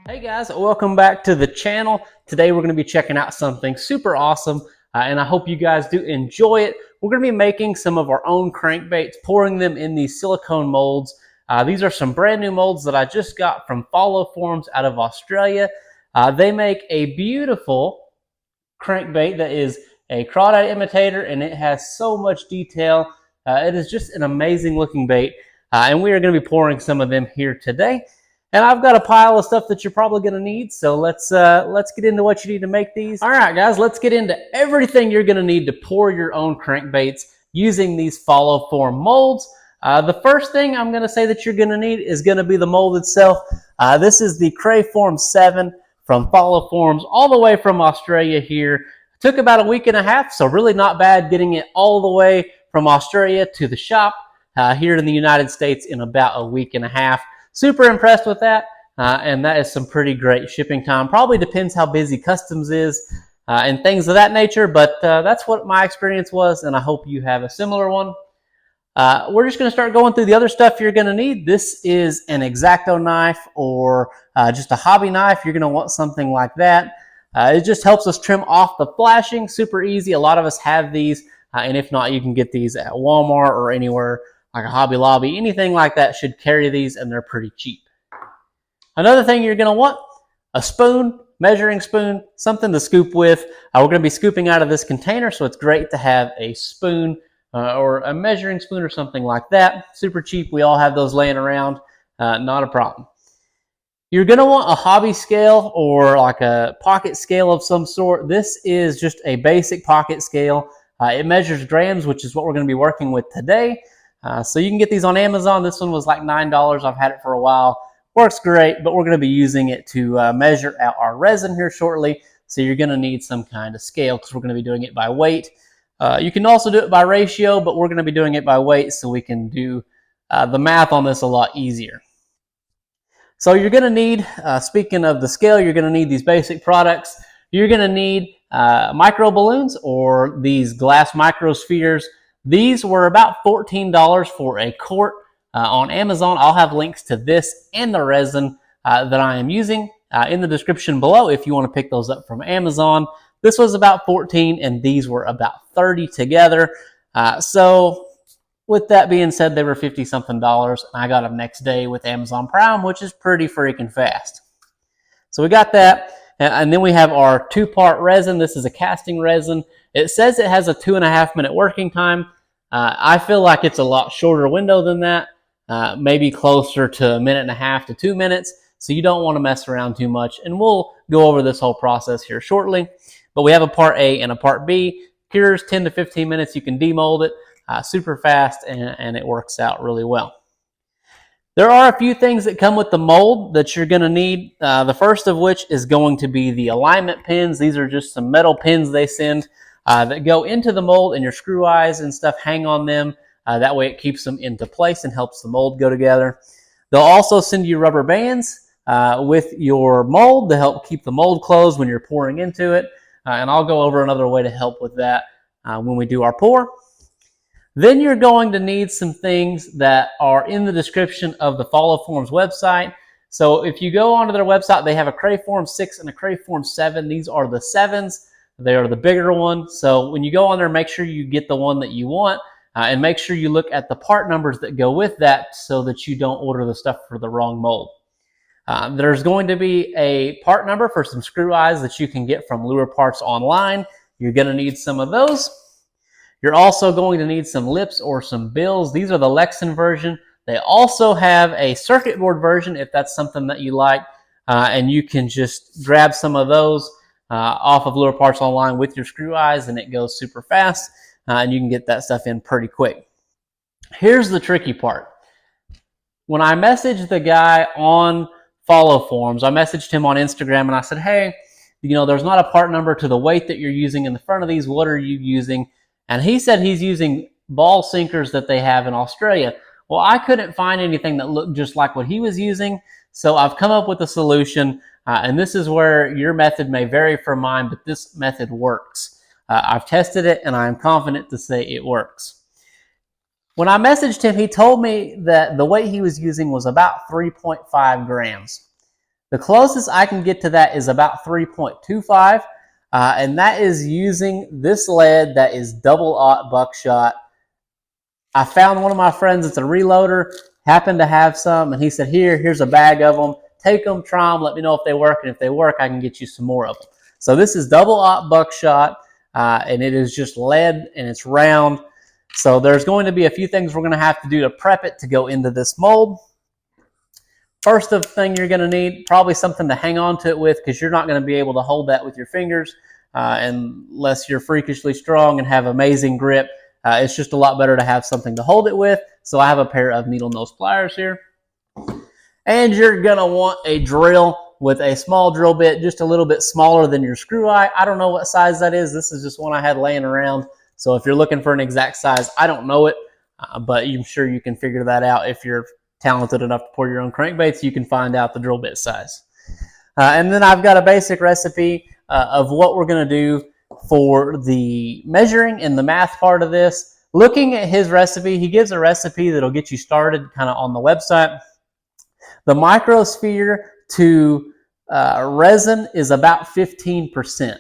Hey guys, welcome back to the channel. Today we're going to be checking out something super awesome and I hope you guys do enjoy it. We're going to be making some of our own crankbaits, pouring them in these silicone molds. These are some brand new molds that I just got from Follow Forms out of Australia. They make a beautiful crankbait that is a crawdad imitator and it has so much detail. It is just an amazing looking bait and we are going to be pouring some of them here today. And I've got a pile of stuff that you're probably going to need, so let's get into what you need to make these. All right, guys, let's get into everything you're going to need to pour your own crankbaits using these Follow Form molds. The first thing I'm going to say that you're going to need is going to be the mold itself. This is the Crayform 7 from Follow Forms, all the way from Australia here. It took about a week and a half, so really not bad getting it all the way from Australia to the shop here in the United States in about a week and a half. Super impressed with that, and that is some pretty great shipping time. Probably depends how busy customs is and things of that nature, but that's what my experience was, and I hope you have a similar one. We're just going to start going through the other stuff you're going to need. This is an X-Acto knife or just a hobby knife. You're going to want something like that. It just helps us trim off the flashing. Super easy. A lot of us have these, and if not, you can get these at Walmart or anywhere like a Hobby Lobby. Anything like that should carry these, and they're pretty cheap. Another thing you're going to want, a spoon, measuring spoon, something to scoop with. We're going to be scooping out of this container, so it's great to have a spoon or a measuring spoon or something like that. Super cheap. We all have those laying around. Not a problem. You're going to want a hobby scale or like a pocket scale of some sort. This is just a basic pocket scale. It measures grams, which is what we're going to be working with today. So you can get these on Amazon. This one was like $9. I've had it for a while. Works great, but we're going to be using it to measure out our resin here shortly. So you're going to need some kind of scale because we're going to be doing it by weight. You can also do it by ratio, but we're going to be doing it by weight so we can do the math on this a lot easier. So you're going to need, speaking of the scale, you're going to need these basic products. You're going to need micro balloons or these glass microspheres. These were about $14 for a quart on Amazon. I'll have links to this and the resin that I am using in the description below if you want to pick those up from Amazon. This was about $14 and these were about $30 together. So with that being said, they were $50-something. I got them next day with Amazon Prime, which is pretty freaking fast. So we got that. And then we have our 2-part resin. This is a casting resin. It says it has a 2.5 minute working time. I feel like it's a lot shorter window than that, maybe closer to 1.5 to 2 minutes. So you don't want to mess around too much. And we'll go over this whole process here shortly. But we have a part A and a part B. Cures 10 to 15 minutes. You can demold it super fast and it works out really well. There are a few things that come with the mold that you're going to need. The first of which is going to be the alignment pins. These are just some metal pins they send that go into the mold, and your screw eyes and stuff hang on them. That way it keeps them into place and helps the mold go together. They'll also send you rubber bands with your mold to help keep the mold closed when you're pouring into it. And I'll go over another way to help with that when we do our pour. Then you're going to need some things that are in the description of the Follow Forms website. So if you go onto their website, they have a Crayform 6 and a Crayform 7. These are the 7's. They are the bigger one. So when you go on there, make sure you get the one that you want and make sure you look at the part numbers that go with that so that you don't order the stuff for the wrong mold. There's going to be a part number for some screw eyes that you can get from Lure Parts online. You're going to need some of those. You're also going to need some lips or some bills. These are the Lexan version. They also have a circuit board version if that's something that you like. And you can just grab some of those off of Lure Parts online with your screw eyes and it goes super fast. And you can get that stuff in pretty quick. Here's the tricky part. When I messaged the guy on Follow Forms, I messaged him on Instagram and I said, hey, you know, there's not a part number to the weight that you're using in the front of these. What are you using? And he said he's using ball sinkers that they have in Australia. Well, I couldn't find anything that looked just like what he was using. So I've come up with a solution. And this is where your method may vary from mine, but this method works. I've tested it and I'm confident to say it works. When I messaged him, he told me that the weight he was using was about 3.5 grams. The closest I can get to that is about 3.25, and that is using this lead that is double-aught buckshot. I found one of my friends, it's a reloader, happened to have some, and he said, here's a bag of them. Take them, try them, let me know if they work, and if they work, I can get you some more of them. So this is double-aught buckshot, and it is just lead, and it's round. So there's going to be a few things we're going to have to do to prep it to go into this mold. First thing you're going to need, probably something to hang on to it with, because you're not going to be able to hold that with your fingers unless you're freakishly strong and have amazing grip. It's just a lot better to have something to hold it with. So I have a pair of needle nose pliers here. And you're going to want a drill with a small drill bit, just a little bit smaller than your screw eye. I don't know what size that is. This is just one I had laying around. So if you're looking for an exact size, I don't know it, but I'm sure you can figure that out. If you're talented enough to pour your own crankbaits, you can find out the drill bit size. And then I've got a basic recipe of what we're going to do for the measuring and the math part of this. Looking at his recipe, he gives a recipe that'll get you started kind of on the website. The microsphere to resin is about 15%.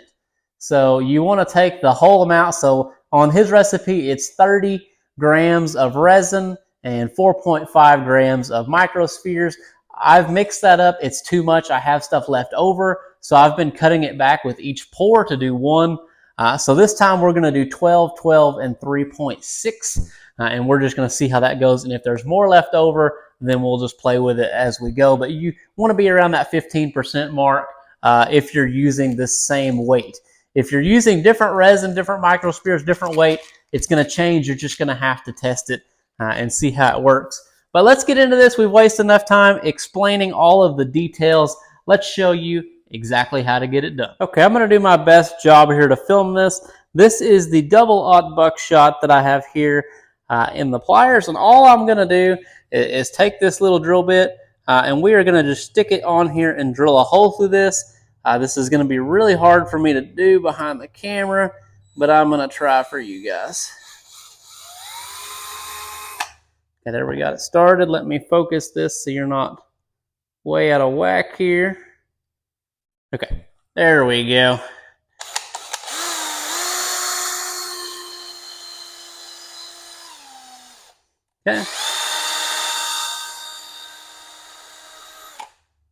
So you want to take the whole amount. So on his recipe, it's 30 grams of resin and 4.5 grams of microspheres. I've mixed that up. It's too much. I have stuff left over. So I've been cutting it back with each pour to do one. So this time we're going to do 12, 12, and 3.6. And we're just going to see how that goes. And if there's more left over, then we'll just play with it as we go. But you want to be around that 15% mark if you're using the same weight. If you're using different resin, different microspheres, different weight, it's going to change. You're just going to have to test it and see how it works. But let's get into this. We've wasted enough time explaining all of the details. Let's show you exactly how to get it done. Okay, I'm going to do my best job here to film this. This is the double-aught buckshot that I have here in the pliers, and all I'm going to do is take this little drill bit and we are going to just stick it on here and drill a hole through this. This is going to be really hard for me to do behind the camera, but I'm going to try for you guys. Okay, there we got it started. Let me focus this so you're not way out of whack here. Okay, there we go. Okay.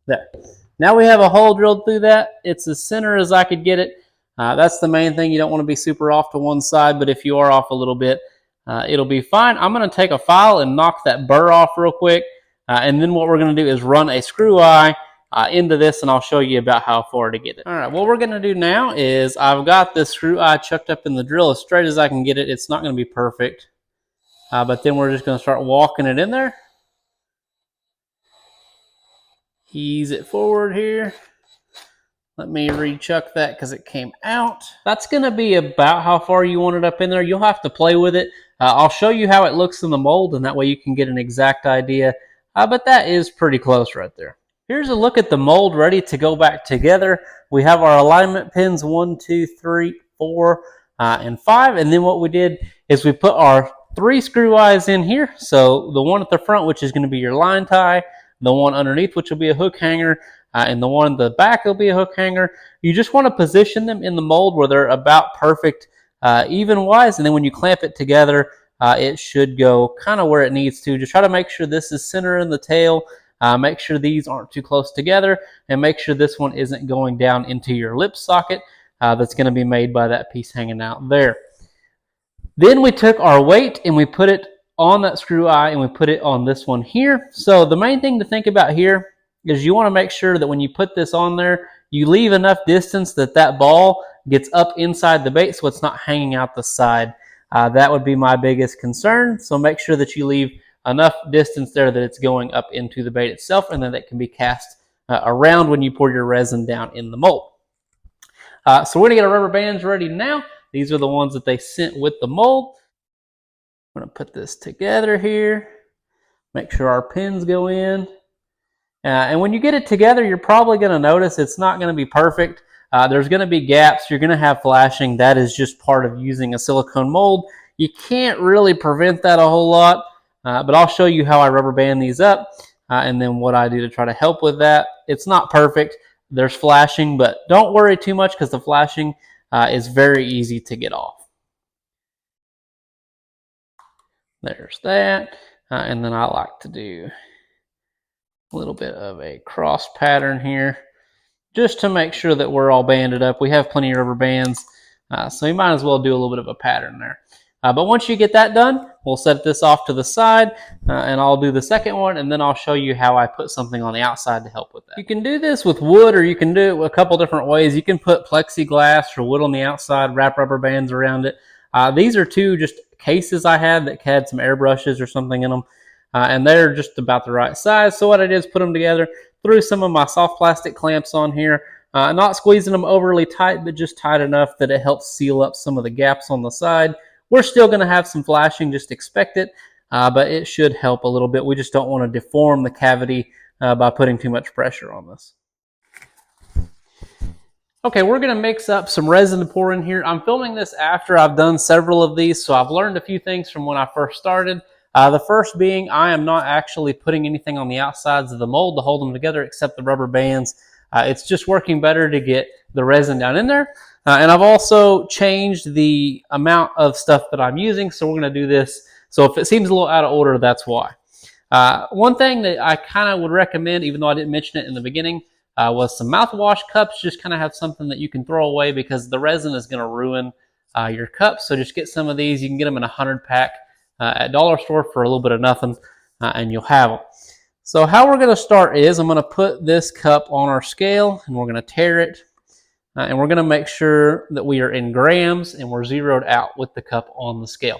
There. Now we have a hole drilled through that. It's as center as I could get it. That's the main thing. You don't want to be super off to one side, but if you are off a little bit, it'll be fine. I'm going to take a file and knock that burr off real quick. And then what we're going to do is run a screw eye into this, and I'll show you about how far to get it. All right, what we're going to do now is I've got this screw eye chucked up in the drill as straight as I can get it. It's not going to be perfect, but then we're just going to start walking it in there. Ease it forward here. Let me rechuck that because it came out. That's going to be about how far you want it up in there. You'll have to play with it. I'll show you how it looks in the mold, and that way you can get an exact idea. But that is pretty close right there. Here's a look at the mold ready to go back together. We have our alignment pins 1, 2, 3, 4, and 5. And then what we did is we put our 3 screw eyes in here. So the one at the front, which is going to be your line tie, the one underneath, which will be a hook hanger, and the one in the back will be a hook hanger. You just want to position them in the mold where they're about perfect even-wise, and then when you clamp it together, it should go kind of where it needs to. Just try to make sure this is center in the tail, make sure these aren't too close together, and make sure this one isn't going down into your lip socket that's going to be made by that piece hanging out there. Then we took our weight and we put it on that screw eye, and we put it on this one here. So the main thing to think about here is you want to make sure that when you put this on there, you leave enough distance that that ball gets up inside the bait so it's not hanging out the side. That would be my biggest concern. So make sure that you leave enough distance there that it's going up into the bait itself, and then it can be cast around when you pour your resin down in the mold. So we're going to get our rubber bands ready now. These are the ones that they sent with the mold. I'm going to put this together here. Make sure our pins go in. And when you get it together, you're probably going to notice it's not going to be perfect. There's going to be gaps. You're going to have flashing. That is just part of using a silicone mold. You can't really prevent that a whole lot, but I'll show you how I rubber band these up. and then what I do to try to help with that. It's not perfect. There's flashing, but don't worry too much because the flashing is very easy to get off. There's that. And then I like to do a little bit of a cross pattern here just to make sure that we're all banded up. We have plenty of rubber bands, so you might as well do a little bit of a pattern there. But once you get that done, we'll set this off to the side, and I'll do the second one, and then I'll show you how I put something on the outside to help with that. You can do this with wood, or you can do it a couple different ways. You can put plexiglass or wood on the outside, wrap rubber bands around it. These are two just cases I had that had some airbrushes or something in them, and they're just about the right size. So what I did is put them together, threw some of my soft plastic clamps on here, not squeezing them overly tight, but just tight enough that it helps seal up some of the gaps on the side. We're still going to have some flashing, just expect it, but it should help a little bit. We just don't want to deform the cavity by putting too much pressure on this. Okay, we're going to mix up some resin to pour in here. I'm filming this after I've done several of these, so I've learned a few things from when I first started. The first being I am not actually putting anything on the outsides of the mold to hold them together except the rubber bands. It's just working better to get the resin down in there. And I've also changed the amount of stuff that I'm using, so we're going to do this. So if it seems a little out of order, that's why. One thing that I kind of would recommend, even though I didn't mention it in the beginning, was some mouthwash cups. Just kind of have something that you can throw away because the resin is going to ruin your cups. So just get some of these. You can get them in a 100-pack at dollar store for a little bit of nothing, and you'll have them. So how we're going to start is I'm going to put this cup on our scale, and we're going to tare it. And we're going to make sure that we are in grams and we're zeroed out with the cup on the scale.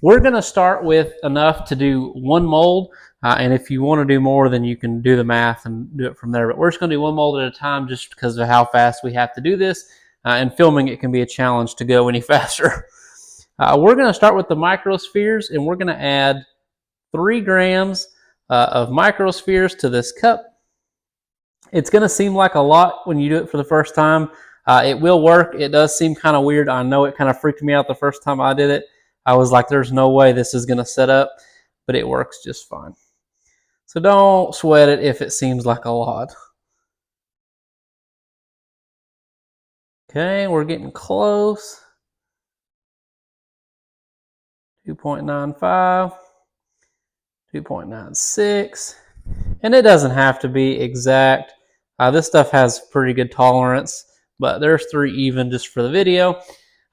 We're going to start with enough to do one mold. And if you want to do more, then you can do the math and do it from there. But we're just going to do one mold at a time just because of how fast we have to do this. And filming it can be a challenge to go any faster. We're going to start with the microspheres, and we're going to add 3 grams of microspheres to this cup. It's going to seem like a lot when you do it for the first time. It will work. It does seem kind of weird. I know it kind of freaked me out the first time I did it. I was like, there's no way this is going to set up, but it works just fine. So don't sweat it if it seems like a lot. Okay, we're getting close. 2.95, 2.96, and it doesn't have to be exact. This stuff has pretty good tolerance, but there's 3 even just for the video.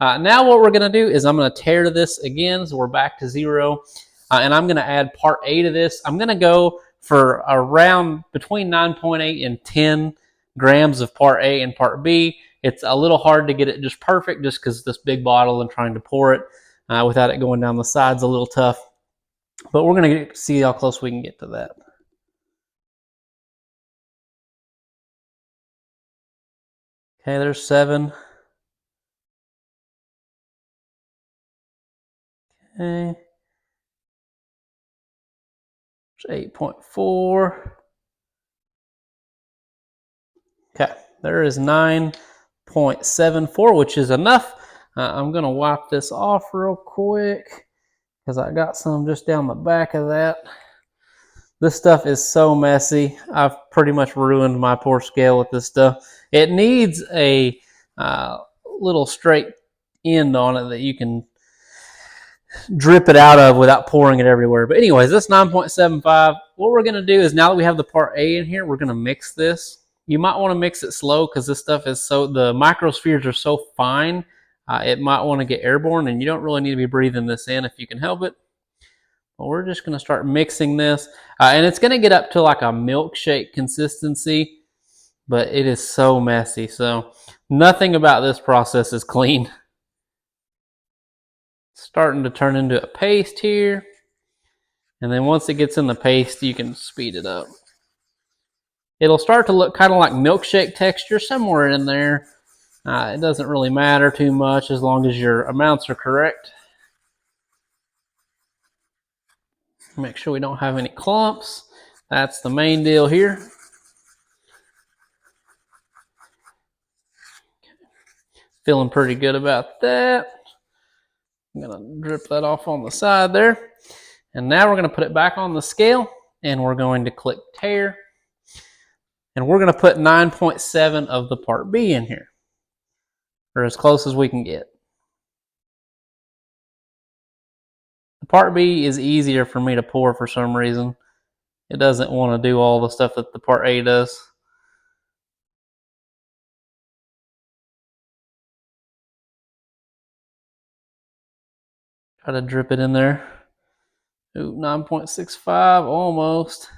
Now what we're going to do is I'm going to tare this again, so we're back to 0, and I'm going to add part A to this. I'm going to go for around between 9.8 and 10 grams of part A and part B. It's a little hard to get it just perfect just because this big bottle and trying to pour it without it going down the sides a little tough. But we're going to see how close we can get to that. Okay, there's 7. Okay. There's 8.4. Okay, there is 9.74, which is enough. I'm going to wipe this off real quick because I got some just down the back of that. This stuff is so messy. I've pretty much ruined my poor scale with this stuff. It needs a little straight end on it that you can drip it out of without pouring it everywhere. But anyways, this 9.75. What we're going to do is now that we have the part A in here, we're going to mix this. You might want to mix it slow because this stuff is the microspheres are so fine. It might want to get airborne, and you don't really need to be breathing this in if you can help it. But we're just going to start mixing this, and it's going to get up to like a milkshake consistency, but it is so messy. So nothing about this process is clean. Starting to turn into a paste here, and then once it gets in the paste, you can speed it up. It'll start to look kind of like milkshake texture somewhere in there. It doesn't really matter too much as long as your amounts are correct. Make sure we don't have any clumps. That's the main deal here. Feeling pretty good about that. I'm going to drip that off on the side there. And now we're going to put it back on the scale. and we're going to click tear. And we're going to put 9.7 of the part B in here, or as close as we can get. The part B is easier for me to pour for some reason. It doesn't want to do all the stuff that the part A does. Try to drip it in there. Ooh, 9.65, almost.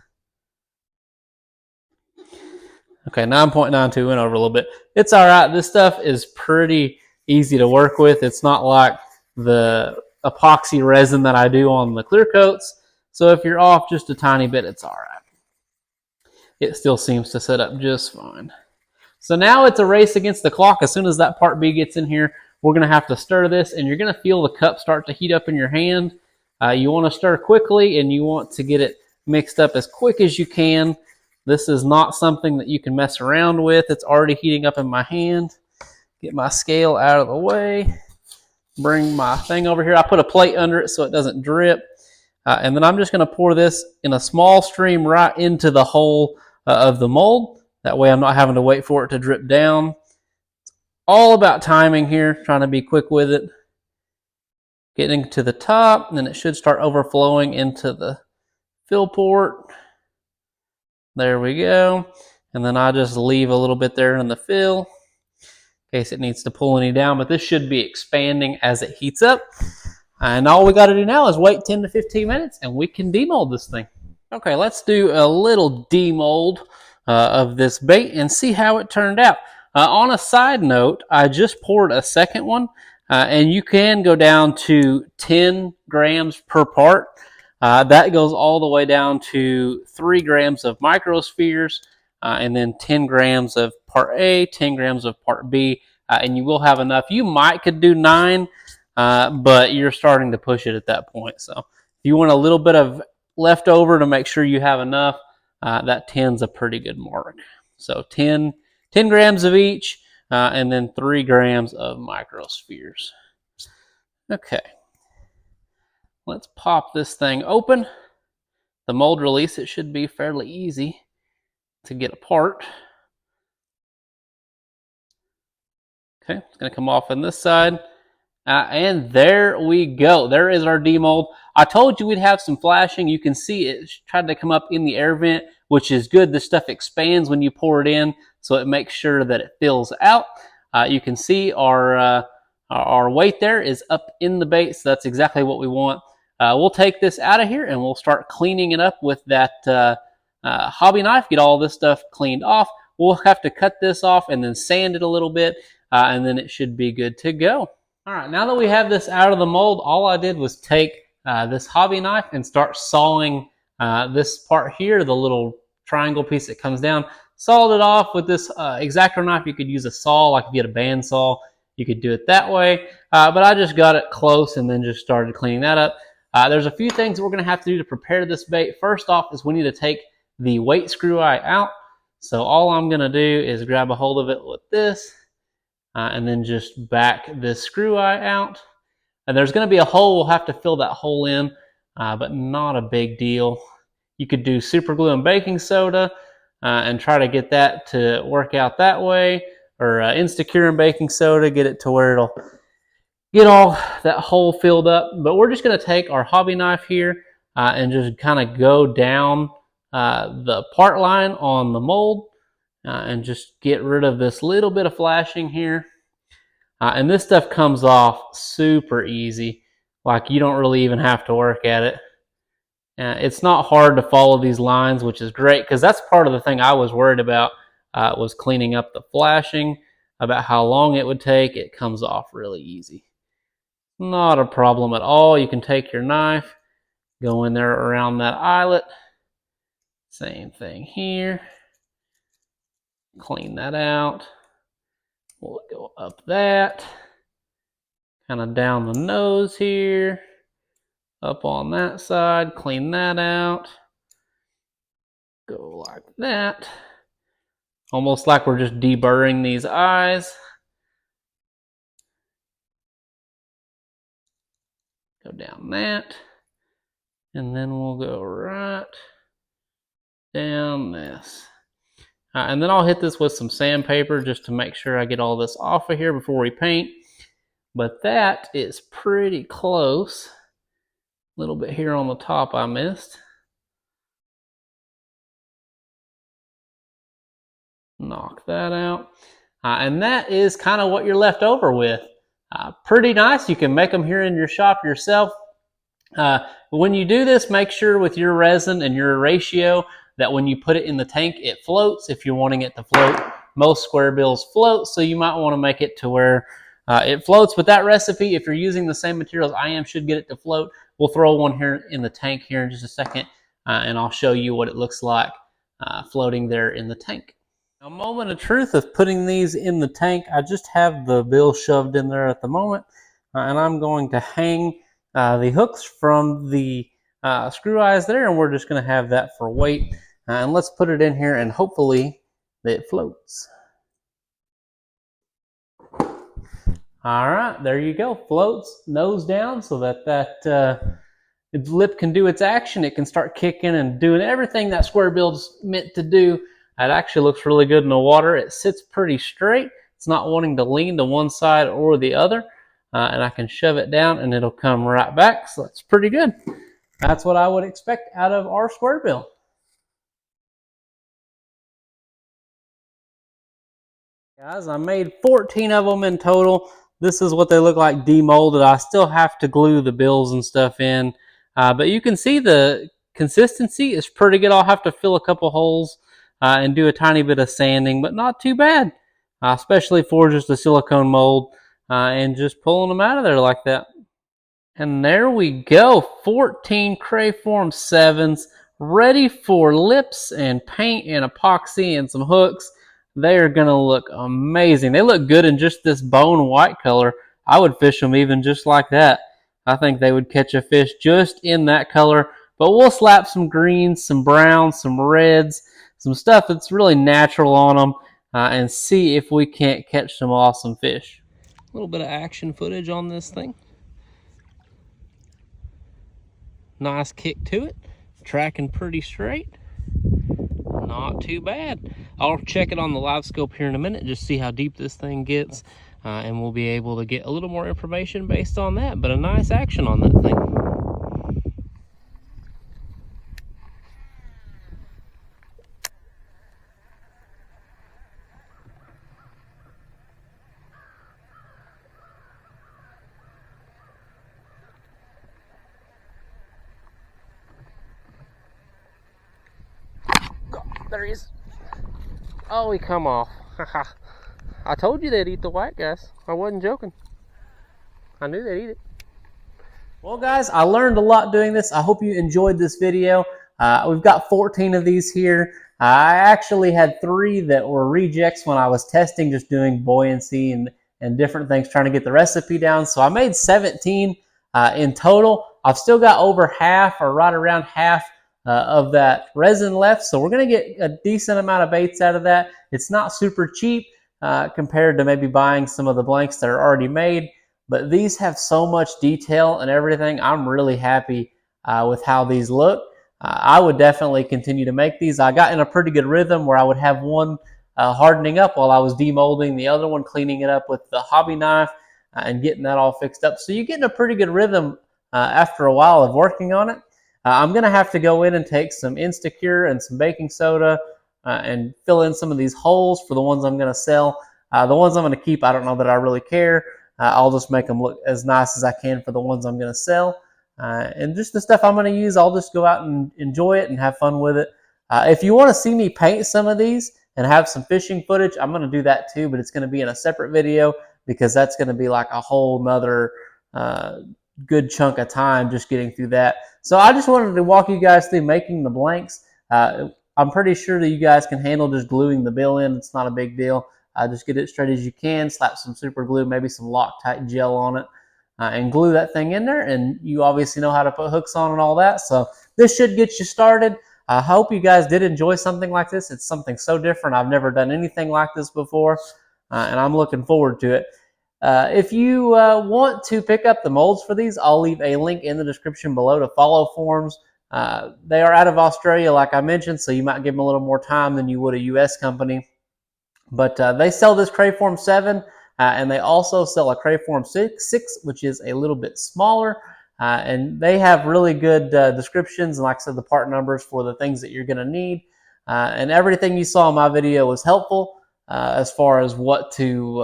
Okay, 9.92 went over a little bit. It's all right. This stuff is pretty easy to work with. It's not like the epoxy resin that I do on the clear coats. So if you're off just a tiny bit, it's all right. It still seems to set up just fine. So now it's a race against the clock. As soon as that part B gets in here, we're going to have to stir this, and you're going to feel the cup start to heat up in your hand. You want to stir quickly, and you want to get it mixed up as quick as you can. This is not something that you can mess around with. It's already heating up in my hand. Get my scale out of the way. Bring my thing over here. I put a plate under it so it doesn't drip. And then I'm just going to pour this in a small stream right into the hole of the mold. That way I'm not having to wait for it to drip down. All about timing here, trying to be quick with it. Getting to the top, and then it should start overflowing into the fill port. There we go. And then I just leave a little bit there in the fill in case it needs to pull any down, but this should be expanding as it heats up. And all we got to do now is wait 10 to 15 minutes and we can demold this thing. Okay, let's do a little demold of this bait and see how it turned out. On a side note, I just poured a second one, and you can go down to 10 grams per part. That goes all the way down to 3 grams of microspheres, and then 10 grams of part A, 10 grams of part B, and you will have enough. You could do 9, but you're starting to push it at that point. So if you want a little bit of leftover to make sure you have enough, that 10's a pretty good mark. So 10 grams of each, and then 3 grams of microspheres. Okay. Let's pop this thing open. The mold release, it should be fairly easy to get apart. Okay, it's going to come off on this side. And there we go. There is our demold. I told you we'd have some flashing. You can see it tried to come up in the air vent, which is good. This stuff expands when you pour it in, so it makes sure that it fills out. You can see our weight there is up in the bait, so that's exactly what we want. We'll take this out of here and we'll start cleaning it up with that hobby knife, get all this stuff cleaned off. We'll have to cut this off and then sand it a little bit, and then it should be good to go. All right, now that we have this out of the mold, all I did was take this hobby knife and start sawing this part here, the little triangle piece that comes down. Sawed it off with this X-Acto knife. You could use a saw, like if you had a bandsaw, you could do it that way. But I just got it close and then just started cleaning that up. There's a few things we're going to have to do to prepare this bait. First off is we need to take the weight screw eye out. So all I'm going to do is grab a hold of it with this, and then just back this screw eye out. And there's going to be a hole. We'll have to fill that hole in, but not a big deal. You could do super glue and baking soda and try to get that to work out that way, or Instacure and baking soda, get it to where it'll get all that hole filled up. But we're just going to take our hobby knife here and just kind of go down the part line on the mold and just get rid of this little bit of flashing here. And this stuff comes off super easy. Like, you don't really even have to work at it. It's not hard to follow these lines, which is great, because that's part of the thing I was worried about, was cleaning up the flashing, about how long it would take. It comes off really easy. Not a problem at all. You can take your knife, go in there around that eyelet. Same thing here. Clean that out. We'll go up that, kind of down the nose here, up on that side, clean that out, go like that, almost like we're just deburring these eyes. Go down that, and then we'll go right down this. And then I'll hit this with some sandpaper just to make sure I get all this off of here before we paint. But that is pretty close. A little bit here on the top I missed. Knock that out. And that is kind of what you're left over with. Pretty nice. You can make them here in your shop yourself. When you do this, make sure with your resin and your ratio that when you put it in the tank, it floats. If you're wanting it to float, most square bills float, so you might want to make it to where it floats. With that recipe, if you're using the same materials I am, should get it to float. We'll throw one here in the tank here in just a second, and I'll show you what it looks like floating there in the tank. A moment of truth of putting these in the tank. I just have the bill shoved in there at the moment, and I'm going to hang the hooks from the screw eyes there, and we're just going to have that for weight. And let's put it in here, and hopefully it floats. All right, there you go. Floats nose down so that its lip can do its action. It can start kicking and doing everything that square bill's meant to do. It actually looks really good in the water. It sits pretty straight. It's not wanting to lean to one side or the other. And I can shove it down and it'll come right back. So that's pretty good. That's what I would expect out of our square bill. Guys, I made 14 of them in total. This is what they look like demolded. I still have to glue the bills and stuff in. But you can see the consistency is pretty good. I'll have to fill a couple holes and do a tiny bit of sanding, but not too bad, especially for just a silicone mold and just pulling them out of there like that. And there we go, 14 Crayform 7's ready for lips and paint and epoxy and some hooks. They are going to look amazing. They look good in just this bone white color. I would fish them even just like that. I think they would catch a fish just in that color, but we'll slap some greens, some browns, some reds, some stuff that's really natural on them, and see if we can't catch some awesome fish. A little bit of action footage on this thing. Nice kick to it. Tracking pretty straight. Not too bad. I'll check it on the live scope here in a minute, just see how deep this thing gets, and we'll be able to get a little more information based on that, but a nice action on that thing. There he is. Oh, he come off. I told you they'd eat the white, guys. I wasn't joking. I knew they'd eat it. Well, guys, I learned a lot doing this. I hope you enjoyed this video. We've got 14 of these here. I actually had 3 that were rejects when I was testing, just doing buoyancy and different things, trying to get the recipe down. So I made 17 in total. I've still got over half, or right around half, of that resin left, so we're going to get a decent amount of baits out of that. It's not super cheap compared to maybe buying some of the blanks that are already made, but these have so much detail and everything. I'm really happy with how these look. I would definitely continue to make these. I got in a pretty good rhythm where I would have one hardening up while I was demolding, the other one cleaning it up with the hobby knife and getting that all fixed up. So you get in a pretty good rhythm after a while of working on it. I'm going to have to go in and take some Instacure and some baking soda and fill in some of these holes for the ones I'm going to sell. The ones I'm going to keep, I don't know that I really care. I'll just make them look as nice as I can for the ones I'm going to sell. And just the stuff I'm going to use, I'll just go out and enjoy it and have fun with it. If you want to see me paint some of these and have some fishing footage, I'm going to do that too, but it's going to be in a separate video because that's going to be like a whole nother good chunk of time just getting through that. So I just wanted to walk you guys through making the blanks. I'm pretty sure that you guys can handle just gluing the bill in. It's not a big deal. Just get it straight as you can, slap some super glue, maybe some Loctite gel on it, and glue that thing in there. And you obviously know how to put hooks on and all that. So this should get you started. I hope you guys did enjoy something like this. It's something so different. I've never done anything like this before, and I'm looking forward to it. If you want to pick up the molds for these, I'll leave a link in the description below to follow forms. They are out of Australia, like I mentioned, so you might give them a little more time than you would a U.S. company. But they sell this Crayform 7, and they also sell a Crayform 6, which is a little bit smaller. And they have really good descriptions and, like I said, the part numbers for the things that you're going to need. And everything you saw in my video was helpful as far as what to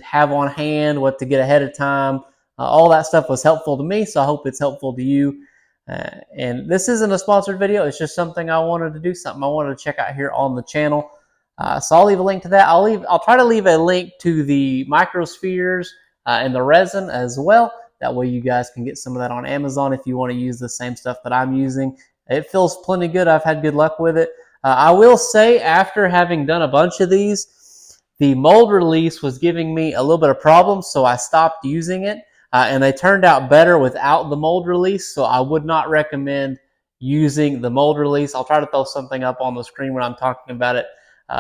have on hand, what to get ahead of time. All that stuff was helpful to me, so I hope it's helpful to you. And this isn't a sponsored video. It's just something I wanted to do, something I wanted to check out here on the channel. So I'll leave a link to that. I'll try to leave a link to the microspheres and the resin as well. That way you guys can get some of that on Amazon if you want to use the same stuff that I'm using. It feels plenty good. I've had good luck with it. I will say, after having done a bunch of these, the mold release was giving me a little bit of problems, so I stopped using it. And they turned out better without the mold release, so I would not recommend using the mold release. I'll try to throw something up on the screen when I'm talking about it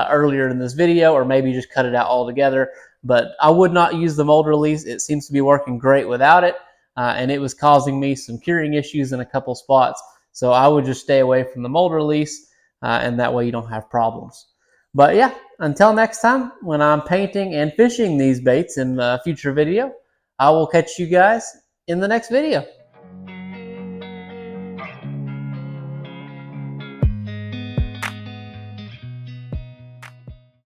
earlier in this video, or maybe just cut it out altogether. But I would not use the mold release. It seems to be working great without it, and it was causing me some curing issues in a couple spots. So I would just stay away from the mold release, and that way you don't have problems. But yeah, until next time, when I'm painting and fishing these baits in a future video, I will catch you guys in the next video.